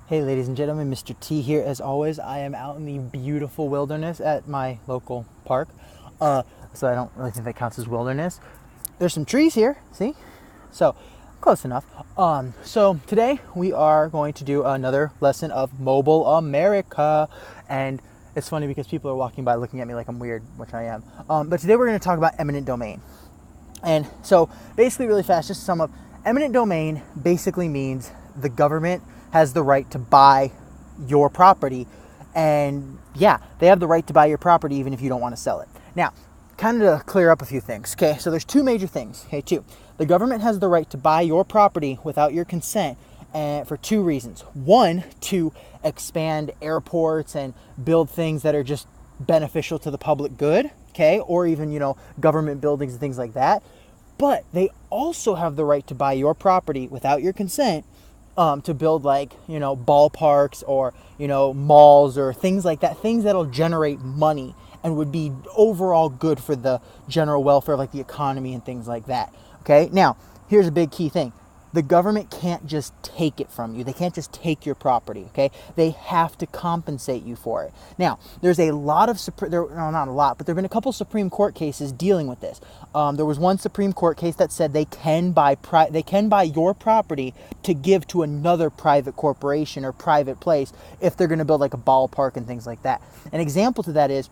Hey ladies and gentlemen, Mr. T here as always. I am out in the beautiful wilderness at my local park. So I don't really think that counts as wilderness. There's some trees here, see? So close enough. So today we are going to do another lesson of Mobile America. And it's funny because people are walking by looking at me like I'm weird, which I am. But today we're going to talk about eminent domain. And so basically really fast, just to sum up, eminent domain basically means the government has the right to buy your property. And yeah, they have the right to buy your property even if you don't want to sell it. Now, kind of to clear up a few things. Okay, so there's two major things. Okay, two. The government has the right to buy your property without your consent for two reasons. One, to expand airports and build things that are just beneficial to the public good, okay, or even, government buildings and things like that. But they also have the right to buy your property without your consent to build ballparks or, malls or things like that, things that'll generate money and would be overall good for the general welfare of the economy and things like that. Okay, now here's a big key thing. The government can't just take it from you. They can't just take your property, okay? They have to compensate you for it. Now, there's a lot of, not a lot, but there have been a couple Supreme Court cases dealing with this. There was one Supreme Court case that said they can buy your property to give to another private corporation or private place if they're going to build a ballpark and things like that. An example to that is,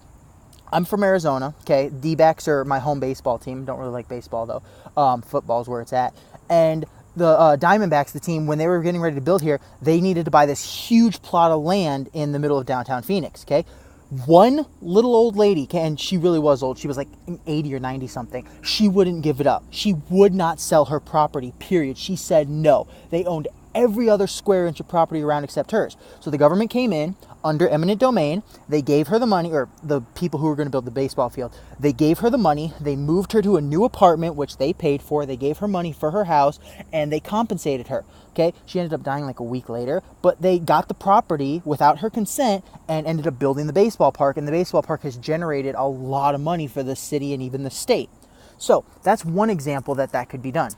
I'm from Arizona, okay? D-backs are my home baseball team. Don't really like baseball, though. Football is where it's at. And the Diamondbacks, the team, when they were getting ready to build here, they needed to buy this huge plot of land in the middle of downtown Phoenix, okay? One little old lady, and she really was old. She was 80 or 90 something. She wouldn't give it up. She would not sell her property, period. She said no. They owned every other square inch of property around except hers. So the government came in under eminent domain. They gave her the money, or the people who were going to build the baseball field, they gave her the money. They moved her to a new apartment, which they paid for. They gave her money for her house, and they compensated her. Okay, she ended up dying a week later, but they got the property without her consent and ended up building the baseball park, and the baseball park has generated a lot of money for the city and even the state. So that's one example that could be done.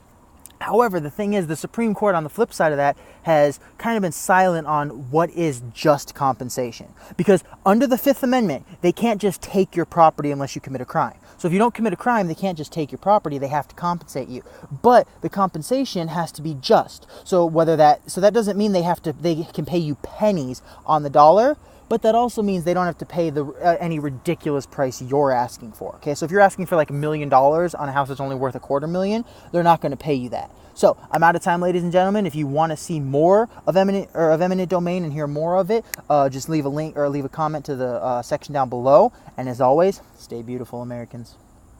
However, the thing is, the Supreme Court on the flip side of that has kind of been silent on what is just compensation. Because under the Fifth Amendment, they can't just take your property unless you commit a crime. So if you don't commit a crime, they can't just take your property, they have to compensate you. But the compensation has to be just. So that doesn't mean they can pay you pennies on the dollar, but that also means they don't have to pay any ridiculous price you're asking for. Okay, so if you're asking for $1 million on a house that's only worth $250,000, they're not going to pay you that. So I'm out of time, ladies and gentlemen. If you want to see more of eminent domain and hear more of it, just leave a link or leave a comment to the section down below. And as always, stay beautiful, Americans.